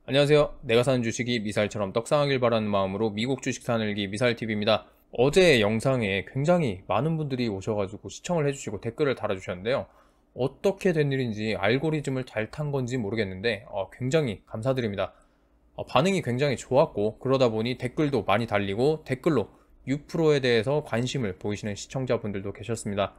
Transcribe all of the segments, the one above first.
안녕하세요. 내가 사는 주식이 미사일처럼 떡상하길 바라는 마음으로 미국 주식 사늘기 미사일TV입니다. 어제 영상에 굉장히 많은 분들이 오셔가지고 시청을 해주시고 댓글을 달아주셨는데요. 어떻게 된 일인지 알고리즘을 잘 탄 건지 모르겠는데 굉장히 감사드립니다. 반응이 굉장히 좋았고 그러다 보니 댓글도 많이 달리고 댓글로 유프로에 대해서 관심을 보이시는 시청자분들도 계셨습니다.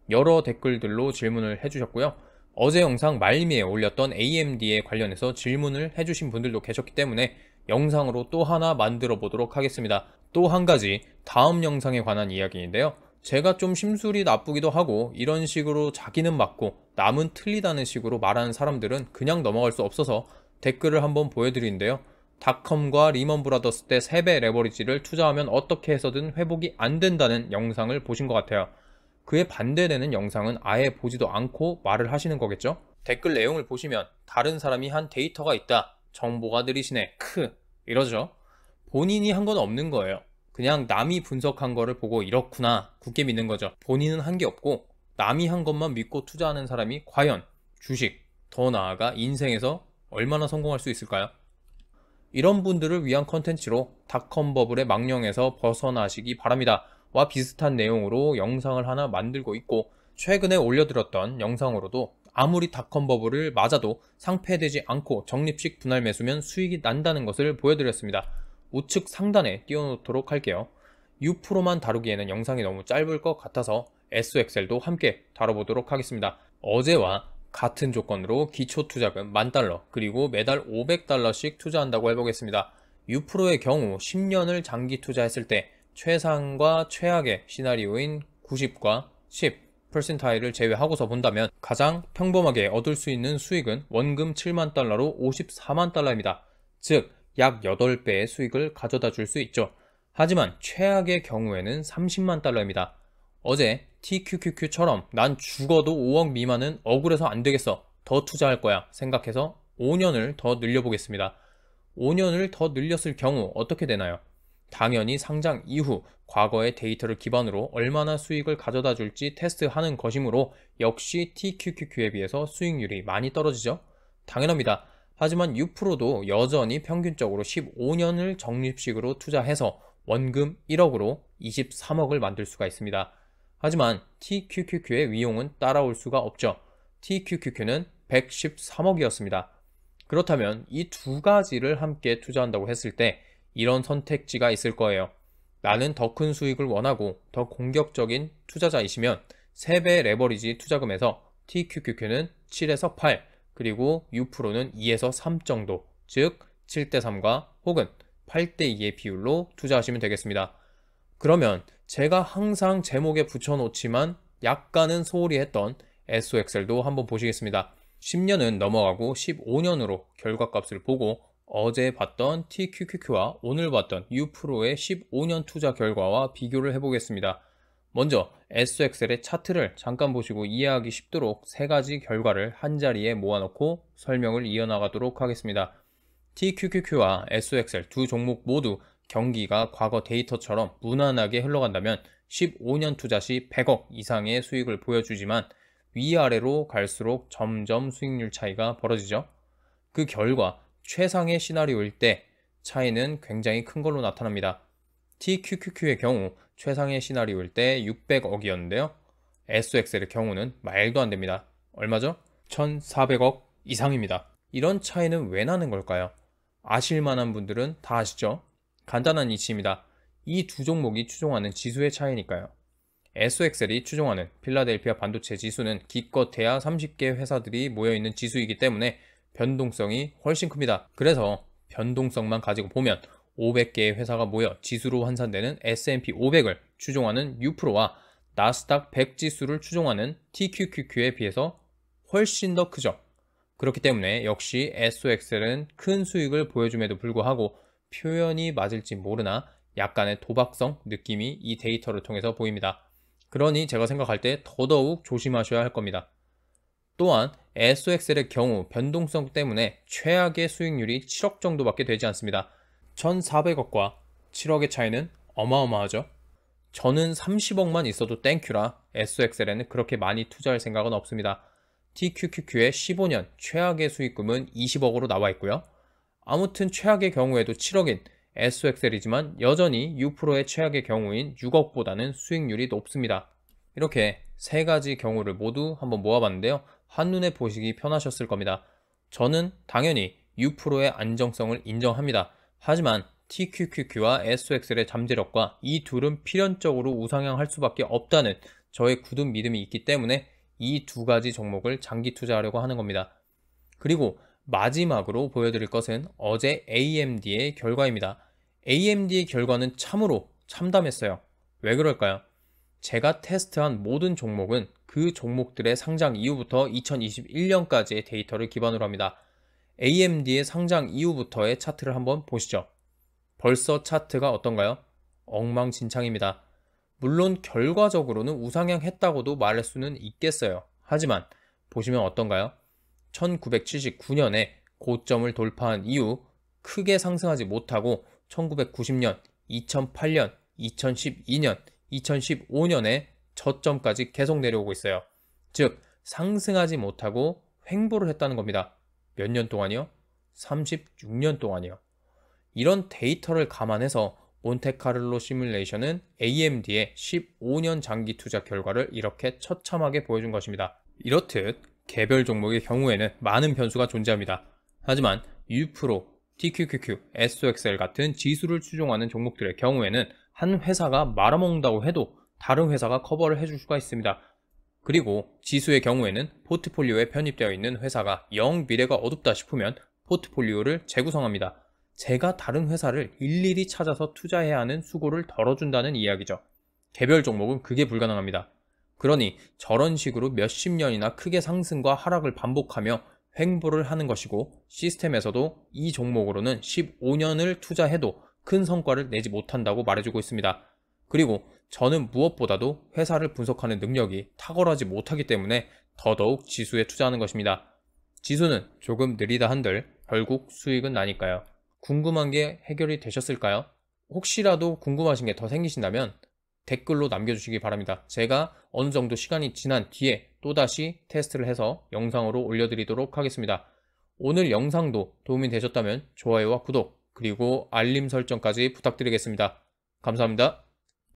여러 댓글들로 질문을 해주셨고요. 어제 영상 말미에 올렸던 AMD에 관련해서 질문을 해주신 분들도 계셨기 때문에 영상으로 또 하나 만들어 보도록 하겠습니다. 또 한 가지 다음 영상에 관한 이야기인데요. 제가 좀 심술이 나쁘기도 하고 이런 식으로 자기는 맞고 남은 틀리다는 식으로 말하는 사람들은 그냥 넘어갈 수 없어서 댓글을 한번 보여드리는데요. 닷컴과 리먼 브라더스 때 3배 레버리지를 투자하면 어떻게 해서든 회복이 안 된다는 영상을 보신 것 같아요. 그에 반대되는 영상은 아예 보지도 않고 말을 하시는 거겠죠? 댓글 내용을 보시면 다른 사람이 한 데이터가 있다. 정보가 느리시네. 이러죠. 본인이 한 건 없는 거예요. 그냥 남이 분석한 거를 보고 이렇구나. 굳게 믿는 거죠. 본인은 한 게 없고 남이 한 것만 믿고 투자하는 사람이 과연 주식, 더 나아가 인생에서 얼마나 성공할 수 있을까요? 이런 분들을 위한 컨텐츠로 닷컴 버블의 망령에서 벗어나시기 바랍니다. 와 비슷한 내용으로 영상을 하나 만들고 있고 최근에 올려드렸던 영상으로도 아무리 닷컴 버블을 맞아도 상폐되지 않고 적립식 분할 매수면 수익이 난다는 것을 보여드렸습니다. 우측 상단에 띄워놓도록 할게요. U%만 다루기에는 영상이 너무 짧을 것 같아서 SXL도 함께 다뤄보도록 하겠습니다. 어제와 같은 조건으로 기초 투자금 10,000달러 그리고 매달 500달러씩 투자한다고 해보겠습니다. U%의 경우 10년을 장기 투자했을 때 최상과 최악의 시나리오인 90과 10 퍼센타일을 제외하고서 본다면 가장 평범하게 얻을 수 있는 수익은 원금 7만 달러로 54만 달러입니다. 즉 약 8배의 수익을 가져다 줄 수 있죠. 하지만 최악의 경우에는 30만 달러입니다. 어제 TQQQ처럼 난 죽어도 5억 미만은 억울해서 안 되겠어. 더 투자할 거야 생각해서 5년을 더 늘려보겠습니다. 5년을 더 늘렸을 경우 어떻게 되나요? 당연히 상장 이후 과거의 데이터를 기반으로 얼마나 수익을 가져다 줄지 테스트하는 것이므로 역시 TQQQ에 비해서 수익률이 많이 떨어지죠? 당연합니다. 하지만 U%도 여전히 평균적으로 15년을 적립식으로 투자해서 원금 1억으로 23억을 만들 수가 있습니다. 하지만 TQQQ의 위용은 따라올 수가 없죠. TQQQ는 113억이었습니다. 그렇다면 이 두 가지를 함께 투자한다고 했을 때 이런 선택지가 있을 거예요. 나는 더 큰 수익을 원하고 더 공격적인 투자자이시면 3배 레버리지 투자금에서 TQQQ는 7에서 8, 그리고 U%는 2에서 3 정도, 즉 7대3과 혹은 8대2의 비율로 투자하시면 되겠습니다. 그러면 제가 항상 제목에 붙여놓지만 약간은 소홀히 했던 SOXL도 한번 보시겠습니다. 10년은 넘어가고 15년으로 결과값을 보고 어제 봤던 TQQQ와 오늘 봤던 U%의 15년 투자 결과와 비교를 해보겠습니다. 먼저 SOXL의 차트를 잠깐 보시고 이해하기 쉽도록 세 가지 결과를 한자리에 모아놓고 설명을 이어나가도록 하겠습니다. TQQQ와 SOXL 두 종목 모두 경기가 과거 데이터처럼 무난하게 흘러간다면 15년 투자 시 100억 이상의 수익을 보여주지만 위아래로 갈수록 점점 수익률 차이가 벌어지죠. 그 결과 최상의 시나리오일 때 차이는 굉장히 큰 걸로 나타납니다. TQQQ의 경우 최상의 시나리오일 때 600억이었는데요. SOXL의 경우는 말도 안 됩니다. 얼마죠? 1,400억 이상입니다. 이런 차이는 왜 나는 걸까요? 아실 만한 분들은 다 아시죠? 간단한 이치입니다. 이 두 종목이 추종하는 지수의 차이니까요. SOXL이 추종하는 필라델피아 반도체 지수는 기껏 해야 30개 회사들이 모여있는 지수이기 때문에 변동성이 훨씬 큽니다. 그래서 변동성만 가지고 보면 500개의 회사가 모여 지수로 환산되는 S&P 500을 추종하는 U%와 나스닥 100 지수를 추종하는 TQQQ에 비해서 훨씬 더 크죠. 그렇기 때문에 역시 SOXL은 큰 수익을 보여줌에도 불구하고 표현이 맞을지 모르나 약간의 도박성 느낌이 이 데이터를 통해서 보입니다. 그러니 제가 생각할 때 더더욱 조심하셔야 할 겁니다. 또한 SOXL의 경우 변동성 때문에 최악의 수익률이 7억 정도밖에 되지 않습니다. 1,400억과 7억의 차이는 어마어마하죠. 저는 30억만 있어도 땡큐라 SOXL에는 그렇게 많이 투자할 생각은 없습니다. TQQQ의 15년 최악의 수익금은 20억으로 나와 있고요. 아무튼 최악의 경우에도 7억인 SOXL이지만 여전히 U-PRO의 최악의 경우인 6억보다는 수익률이 높습니다. 이렇게 세 가지 경우를 모두 한번 모아봤는데요. 한눈에 보시기 편하셨을 겁니다. 저는 당연히 U-PRO의 안정성을 인정합니다. 하지만 TQQQ와 SOXL의 잠재력과 이 둘은 필연적으로 우상향할 수밖에 없다는 저의 굳은 믿음이 있기 때문에 이 두 가지 종목을 장기 투자하려고 하는 겁니다. 그리고 마지막으로 보여드릴 것은 어제 AMD의 결과입니다. AMD의 결과는 참으로 참담했어요. 왜 그럴까요? 제가 테스트한 모든 종목은 그 종목들의 상장 이후부터 2021년까지의 데이터를 기반으로 합니다. AMD의 상장 이후부터의 차트를 한번 보시죠. 벌써 차트가 어떤가요? 엉망진창입니다. 물론 결과적으로는 우상향했다고도 말할 수는 있겠어요. 하지만 보시면 어떤가요? 1979년에 고점을 돌파한 이후 크게 상승하지 못하고 1990년, 2008년, 2012년, 2015년에 저점까지 계속 내려오고 있어요. 즉 상승하지 못하고 횡보를 했다는 겁니다. 몇 년 동안이요? 36년 동안이요. 이런 데이터를 감안해서 몬테카를로 시뮬레이션은 AMD의 15년 장기 투자 결과를 이렇게 처참하게 보여준 것입니다. 이렇듯 개별 종목의 경우에는 많은 변수가 존재합니다. 하지만 U-PRO, TQQQ, SOXL 같은 지수를 추종하는 종목들의 경우에는 한 회사가 말아먹는다고 해도 다른 회사가 커버를 해줄 수가 있습니다. 그리고 지수의 경우에는 포트폴리오에 편입되어 있는 회사가 영 미래가 어둡다 싶으면 포트폴리오를 재구성합니다. 제가 다른 회사를 일일이 찾아서 투자해야 하는 수고를 덜어준다는 이야기죠. 개별 종목은 그게 불가능합니다. 그러니 저런 식으로 몇십 년이나 크게 상승과 하락을 반복하며 횡보를 하는 것이고 시스템에서도 이 종목으로는 15년을 투자해도 큰 성과를 내지 못한다고 말해주고 있습니다. 그리고 저는 무엇보다도 회사를 분석하는 능력이 탁월하지 못하기 때문에 더더욱 지수에 투자하는 것입니다. 지수는 조금 느리다 한들 결국 수익은 나니까요. 궁금한 게 해결이 되셨을까요? 혹시라도 궁금하신 게 더 생기신다면 댓글로 남겨주시기 바랍니다. 제가 어느 정도 시간이 지난 뒤에 또다시 테스트를 해서 영상으로 올려드리도록 하겠습니다. 오늘 영상도 도움이 되셨다면 좋아요와 구독 그리고 알림 설정까지 부탁드리겠습니다. 감사합니다.